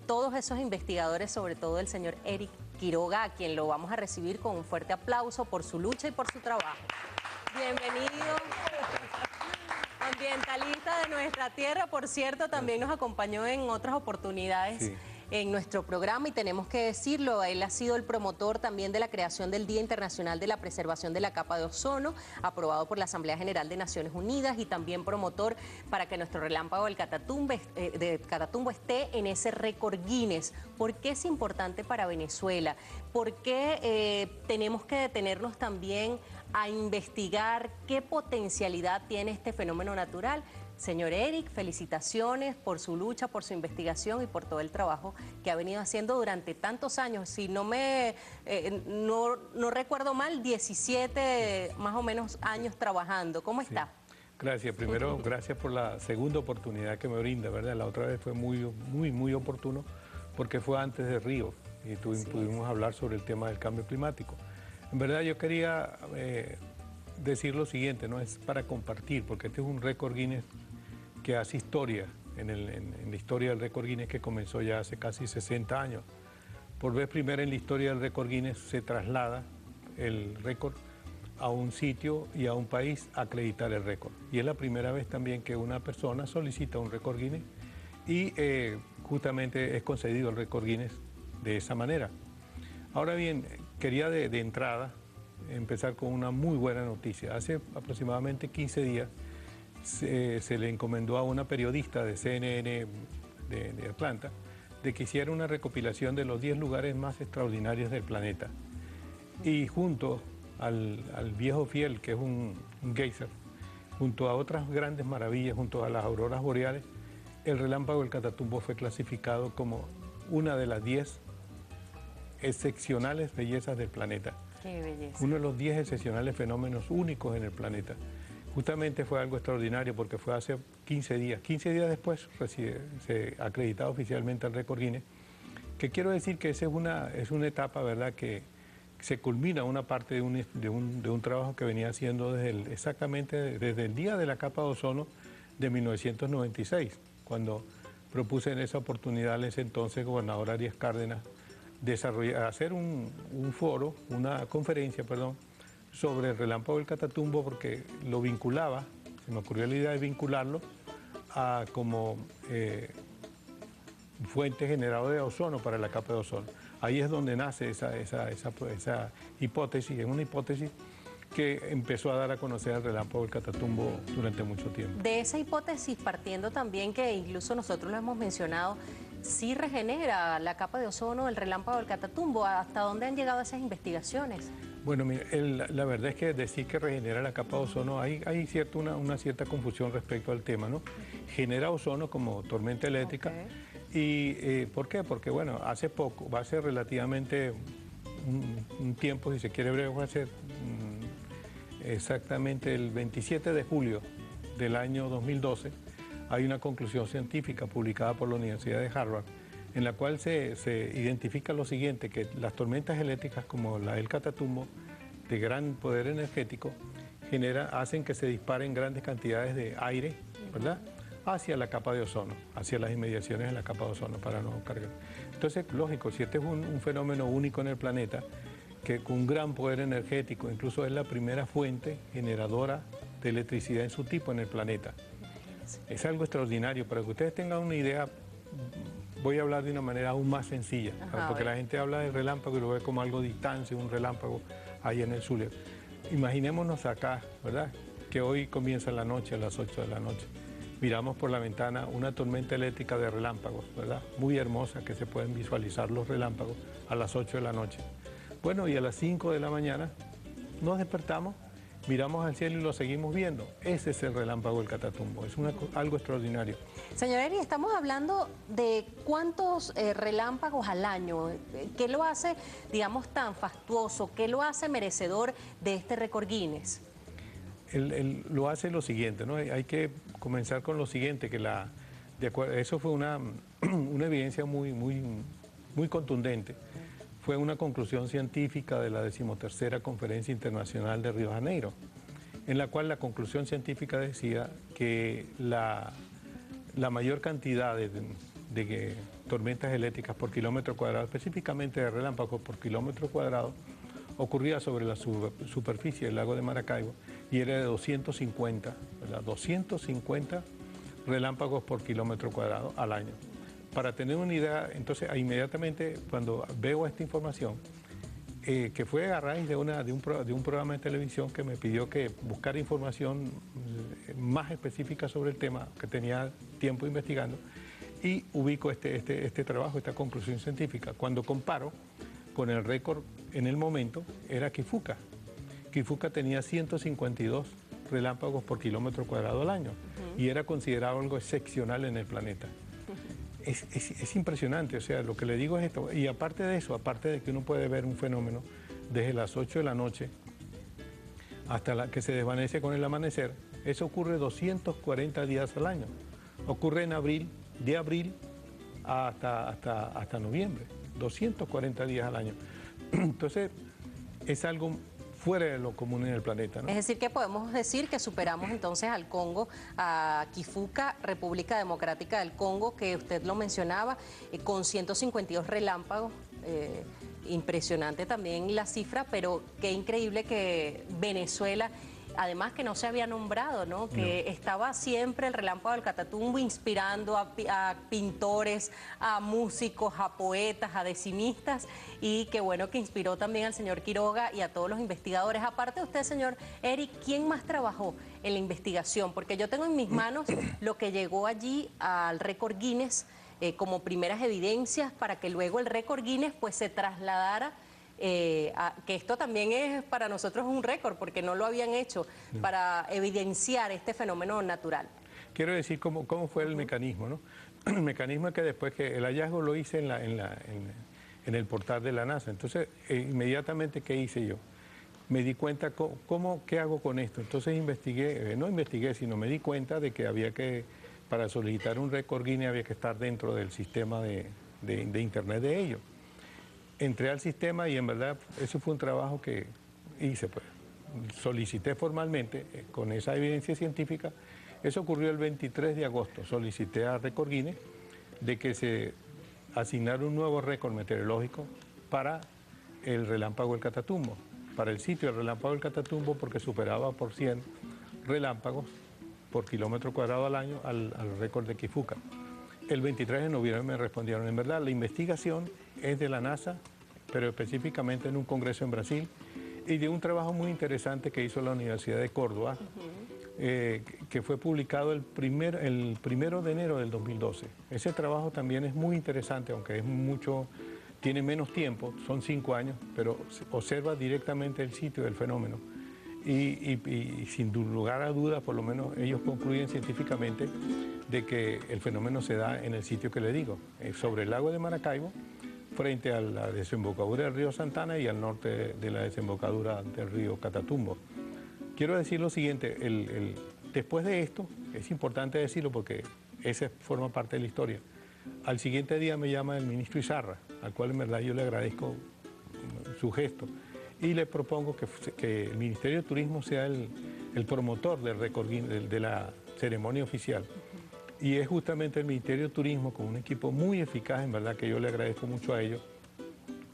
todos esos investigadores, sobre todo el señor Eric Quiroga, a quien lo vamos a recibir con un fuerte aplauso por su lucha y por su trabajo. Bienvenido. Ambientalista de nuestra tierra, por cierto, también nos acompañó en otras oportunidades. Sí. En nuestro programa, y tenemos que decirlo, él ha sido el promotor también de la creación del Día Internacional de la Preservación de la Capa de Ozono, aprobado por la Asamblea General de Naciones Unidas, y también promotor para que nuestro relámpago del Catatumbo esté en ese récord Guinness. ¿Por qué es importante para Venezuela? ¿Por qué tenemos que detenernos también a investigar qué potencialidad tiene este fenómeno natural? Señor Eric, felicitaciones por su lucha, por su investigación y por todo el trabajo que ha venido haciendo durante tantos años. Si no recuerdo mal, 17 más o menos años trabajando. ¿Cómo está? Sí. Gracias. Primero, gracias por la segunda oportunidad que me brinda, ¿verdad? La otra vez fue muy oportuno porque fue antes de Río y pudimos hablar sobre el tema del cambio climático. En verdad yo quería decir lo siguiente, no es para compartir, porque este es un récord Guinness que hace historia en la historia del récord Guinness, que comenzó ya hace casi 60 años. Por vez primera en la historia del récord Guinness se traslada el récord a un sitio y a un país a acreditar el récord. Y es la primera vez también que una persona solicita un récord Guinness y justamente es concedido el récord Guinness de esa manera. Ahora bien, quería de entrada empezar con una muy buena noticia. Hace aproximadamente 15 días se le encomendó a una periodista de CNN de Atlanta de que hiciera una recopilación de los 10 lugares más extraordinarios del planeta. Y junto al Viejo Fiel, que es un geyser, junto a otras grandes maravillas, junto a las auroras boreales, el relámpago del Catatumbo fue clasificado como una de las 10 excepcionales bellezas del planeta. Qué belleza. Uno de los 10 excepcionales fenómenos únicos en el planeta. Justamente fue algo extraordinario porque fue hace 15 días. 15 días después se acreditado oficialmente el récord Guinness, que quiero decir que esa es una etapa, ¿verdad?, que se culmina una parte de un trabajo que venía haciendo exactamente desde el día de la capa de ozono de 1996, cuando propuse en esa oportunidad al entonces gobernador Arias Cárdenas hacer un foro, una conferencia, perdón, sobre el relámpago del Catatumbo, porque lo vinculaba, se me ocurrió la idea de vincularlo a como fuente generadora de ozono para la capa de ozono. Ahí es donde nace esa hipótesis, es una hipótesis que empezó a dar a conocer el relámpago del Catatumbo durante mucho tiempo. De esa hipótesis, partiendo también, que incluso nosotros lo hemos mencionado, sí regenera la capa de ozono el relámpago del Catatumbo. ¿Hasta dónde han llegado esas investigaciones? Bueno, mira, la verdad es que decir que regenera la capa de ozono, hay una cierta confusión respecto al tema, ¿no? Genera ozono como tormenta eléctrica. ¿Y por qué? Porque, bueno, hace poco, va a ser relativamente un tiempo, si se quiere breve, va a ser exactamente el 27 de julio del año 2012, hay una conclusión científica publicada por la Universidad de Harvard, en la cual se identifica lo siguiente, que las tormentas eléctricas como la del Catatumbo, de gran poder energético, hacen que se disparen grandes cantidades de aire, ¿verdad?, hacia la capa de ozono, hacia las inmediaciones de la capa de ozono para no cargar. Entonces, lógico, si este es un fenómeno único en el planeta, que con un gran poder energético, incluso es la primera fuente generadora de electricidad en su tipo en el planeta. Es algo extraordinario. Para que ustedes tengan una idea, voy a hablar de una manera aún más sencilla, porque la gente habla del relámpago y lo ve como algo distante, un relámpago ahí en el Zulia. Imaginémonos acá, ¿verdad?, que hoy comienza la noche a las 8 de la noche. Miramos por la ventana una tormenta eléctrica de relámpagos, ¿verdad?, muy hermosa, que se pueden visualizar los relámpagos a las 8 de la noche. Bueno, y a las 5 de la mañana nos despertamos, miramos al cielo y lo seguimos viendo. Ese es el relámpago del Catatumbo, es algo extraordinario. Señor Eri, estamos hablando de cuántos relámpagos al año. ¿Qué lo hace, digamos, tan fastuoso? ¿Qué lo hace merecedor de este récord Guinness? Lo hace lo siguiente, ¿no? Hay que comenzar con lo siguiente, que eso fue una evidencia muy contundente. Fue una conclusión científica de la 13ª Conferencia Internacional de Río de Janeiro, en la cual la conclusión científica decía que la mayor cantidad de tormentas eléctricas por kilómetro cuadrado, específicamente de relámpagos por kilómetro cuadrado, ocurría sobre la superficie del lago de Maracaibo y era de 250, ¿verdad? 250 relámpagos por kilómetro cuadrado al año. Para tener una idea, entonces inmediatamente cuando veo esta información, que fue a raíz de un programa de televisión que me pidió que buscara información más específica sobre el tema, que tenía tiempo investigando, y ubico este trabajo, esta conclusión científica. Cuando comparo con el récord en el momento, era Kifuka. Kifuka tenía 152 relámpagos por kilómetro cuadrado al año y era considerado algo excepcional en el planeta. Es impresionante, o sea, lo que le digo es esto. Y aparte de eso, aparte de que uno puede ver un fenómeno desde las 8 de la noche hasta que se desvanece con el amanecer, eso ocurre 240 días al año. Ocurre en abril, de abril hasta noviembre, 240 días al año. Entonces, es algo fuera de lo común en el planeta, ¿no? Es decir, que podemos decir que superamos entonces al Congo, a Kifuka, República Democrática del Congo, que usted lo mencionaba, con 152 relámpagos. Impresionante también la cifra, pero qué increíble que Venezuela, además que no se había nombrado, ¿no? Que estaba siempre el relámpago del Catatumbo inspirando a pintores, a músicos, a poetas, a decimistas, y qué bueno que inspiró también al señor Quiroga y a todos los investigadores. Aparte de usted, señor Eric, ¿quién más trabajó en la investigación? Porque yo tengo en mis manos lo que llegó allí al récord Guinness como primeras evidencias para que luego el récord Guinness pues se trasladara. Que esto también es para nosotros un récord, porque no lo habían hecho, para evidenciar este fenómeno natural. Quiero decir cómo fue el mecanismo, ¿no? El mecanismo es que después que el hallazgo lo hice en el portal de la NASA, entonces inmediatamente, ¿qué hice yo? Me di cuenta, ¿qué hago con esto? Entonces investigué, no investigué, sino me di cuenta de que había que, para solicitar un récord Guinness había que estar dentro del sistema de internet de ellos. Entré al sistema y en verdad eso fue un trabajo que hice, pues. Solicité formalmente con esa evidencia científica. Eso ocurrió el 23 de agosto. Solicité a Récord Guinness de que se asignara un nuevo récord meteorológico para el relámpago del Catatumbo, para el sitio del relámpago del Catatumbo, porque superaba por 100 relámpagos por kilómetro cuadrado al año al récord de Kifuka. El 23 de noviembre me respondieron, en verdad, la investigación es de la NASA, pero específicamente en un congreso en Brasil, y de un trabajo muy interesante que hizo la Universidad de Córdoba, que fue publicado el primero de enero del 2012. Ese trabajo también es muy interesante, aunque es tiene menos tiempo, son 5 años, pero observa directamente el sitio del fenómeno. Y sin lugar a dudas, por lo menos ellos concluyen científicamente de que el fenómeno se da en el sitio que le digo, sobre el lago de Maracaibo, frente a la desembocadura del río Santana y al norte de la desembocadura del río Catatumbo. Quiero decir lo siguiente, después de esto, es importante decirlo porque esa forma parte de la historia, al siguiente día me llama el ministro Izarra, al cual en verdad yo le agradezco su gesto, y le propongo que el Ministerio de Turismo sea el promotor del récord de la ceremonia oficial. Y es justamente el Ministerio de Turismo, con un equipo muy eficaz, en verdad que yo le agradezco mucho a ellos,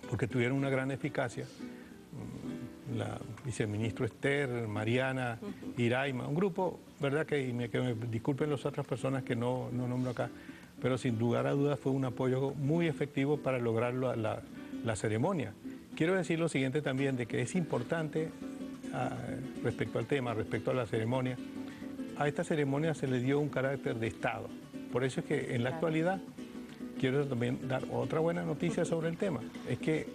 porque tuvieron una gran eficacia. La viceministro Esther, Mariana, Iraima, un grupo, verdad que me disculpen las otras personas que no nombro acá, pero sin lugar a dudas fue un apoyo muy efectivo para lograr la ceremonia. Quiero decir lo siguiente también, de que es importante respecto al tema, respecto a la ceremonia, a esta ceremonia se le dio un carácter de Estado. Por eso es que en la actualidad quiero también dar otra buena noticia sobre el tema. Es que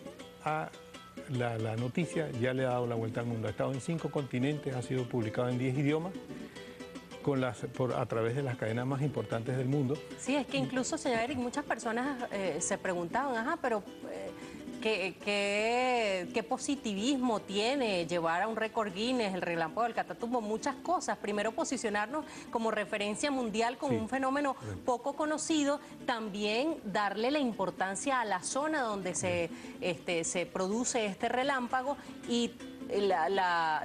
la noticia ya le ha dado la vuelta al mundo. Ha estado en 5 continentes, ha sido publicado en 10 idiomas, a través de las cadenas más importantes del mundo. Sí, es que incluso, señor Eric, muchas personas se preguntaban, pero ¿qué positivismo tiene llevar a un récord Guinness el relámpago del Catatumbo? Muchas cosas. Primero, posicionarnos como referencia mundial con un fenómeno poco conocido. También darle la importancia a la zona donde se produce este relámpago y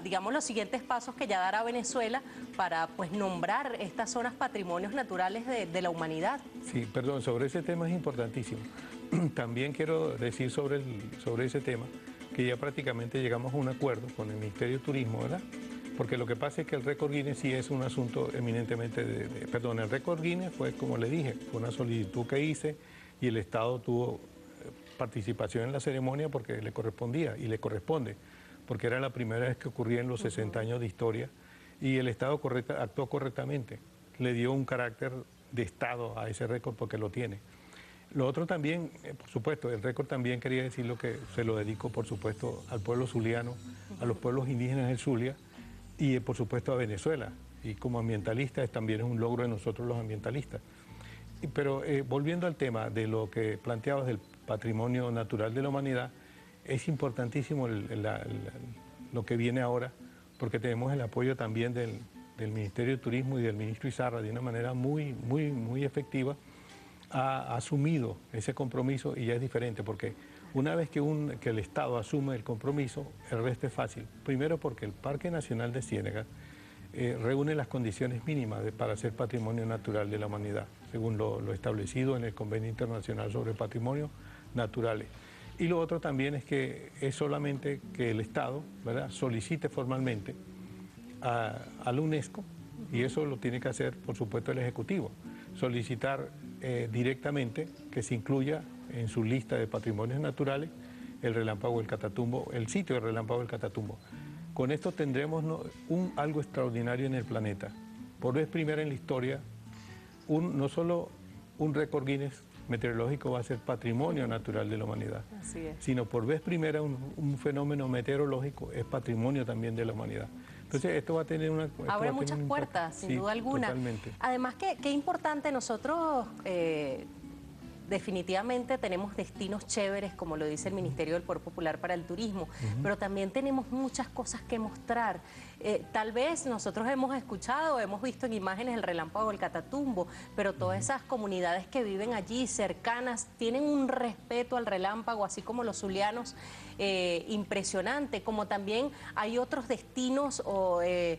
digamos, los siguientes pasos que ya dará Venezuela para pues nombrar estas zonas patrimonios naturales de la humanidad. Sí, perdón, sobre ese tema es importantísimo. También quiero decir sobre ese tema que ya prácticamente llegamos a un acuerdo con el Ministerio de Turismo, ¿verdad? Porque lo que pasa es que el récord Guinness sí es un asunto eminentemente perdón, el récord Guinness fue, como le dije, fue una solicitud que hice y el Estado tuvo participación en la ceremonia porque le correspondía y le corresponde, porque era la primera vez que ocurría en los 60 años de historia y el Estado actuó correctamente, le dio un carácter de Estado a ese récord porque lo tiene. Lo otro también, por supuesto, el récord también quería decir lo que se lo dedico, por supuesto, al pueblo zuliano, a los pueblos indígenas del Zulia y, por supuesto, a Venezuela. Y como ambientalista también es un logro de nosotros los ambientalistas. Pero volviendo al tema de lo que planteabas del patrimonio natural de la humanidad, es importantísimo lo que viene ahora, porque tenemos el apoyo también del Ministerio de Turismo y del ministro Izarra de una manera muy efectiva. Ha asumido ese compromiso y ya es diferente, porque una vez que el Estado asume el compromiso, el resto es fácil. Primero porque el Parque Nacional de Ciénaga reúne las condiciones mínimas para ser patrimonio natural de la humanidad, según lo establecido en el Convenio Internacional sobre Patrimonios Naturales. Y lo otro también es que es solamente que el Estado, ¿verdad?, solicite formalmente a la UNESCO, y eso lo tiene que hacer, por supuesto, el Ejecutivo, solicitar directamente que se incluya en su lista de patrimonios naturales el Relámpago del Catatumbo, el sitio del Relámpago del Catatumbo. Con esto tendremos algo extraordinario en el planeta. Por vez primera en la historia, no solo un récord Guinness meteorológico va a ser patrimonio natural de la humanidad, sino por vez primera un fenómeno meteorológico es patrimonio también de la humanidad. Entonces esto va a tener abre muchas puertas, sin duda alguna. Totalmente. Además, qué importante, nosotros definitivamente tenemos destinos chéveres, como lo dice el Ministerio del Poder Popular para el Turismo, pero también tenemos muchas cosas que mostrar. Tal vez nosotros hemos escuchado, hemos visto en imágenes el Relámpago del Catatumbo, pero todas esas comunidades que viven allí, cercanas, tienen un respeto al relámpago, así como los zulianos, impresionante, como también hay otros destinos